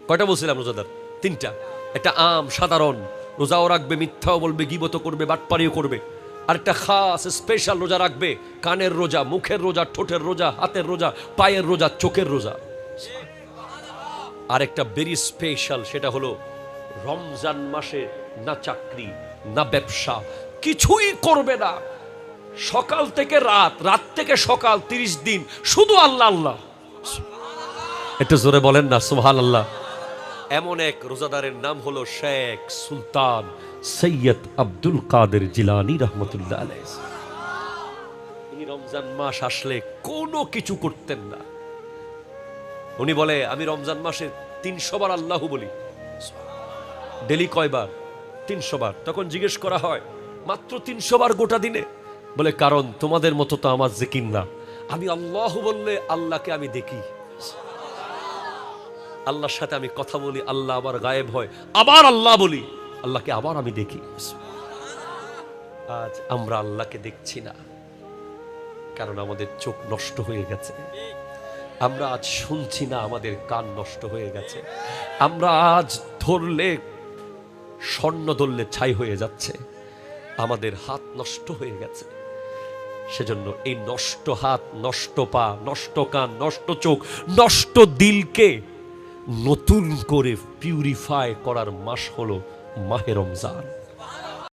কয়টা বলছিলাম রোজাদার? তিনটা। একটা আম সাধারণ রোজাও রাখবে, মিথ্যাও বলবে, গীবত করবে, বাটপাড়িও করবে। আরেকটা খাস স্পেশাল রোজা রাখবে, কানের রোজা, মুখের রোজা, ঠোঁটের রোজা, হাতের রোজা, পায়ের রোজা, চোখের রোজা। আরেকটা ভেরি স্পেশাল, সেটা হলো রমজান মাসে না চাকরি না ব্যবসা, কিছুই করবে না। সকাল থেকে রাত, রাত থেকে সকাল, 30 দিন শুধু আল্লাহ আল্লাহ। একটু জোরে বলেন না সুবহানাল্লাহ। এমন এক রোজাদারের নাম হলো শেখ সুলতান সৈয়দ আব্দুল কাদের জিলানী রহমতুল্লাহ আলাইহি। তিনি রমজান মাস আসলে কোনো কিছু করতেন না। উনি বলে, আমি রমজান মাসে 300 বার আল্লাহ বলি। ডেলি কয়বার? 300 বার। তখন জিজ্ঞেস করা হয়, মাত্র 300 বার গোটা দিনে? বলে, কারণ তোমাদের মতো তো আমার জিকির না। আমি আল্লাহ বললে আল্লাহকে আমি দেখি, আল্লাহর সাথে আমি কথা বলি, আল্লাহ আবার গায়েব হয়, আবার আল্লাহ বলি, আল্লাহকে আবার আমি দেখি। আজ আমরা আল্লাহকে দেখছি না, কারণ আমাদের চোখ নষ্ট হয়ে গেছে। আমরা আজ শুনছি না, আমাদের কান নষ্ট হয়ে গেছে। আমরা আজ ধরলে স্বর্ণ ধরলে ছাই হয়ে যাচ্ছে, আমাদের হাত নষ্ট হয়ে গেছে। সেজন্য এই নষ্ট হাত, নষ্ট পা, নষ্ট কান, নষ্ট চোখ, নষ্ট দিলকে নতুন করে পিউরিফাই করার মাস হলো মাহে রমজান।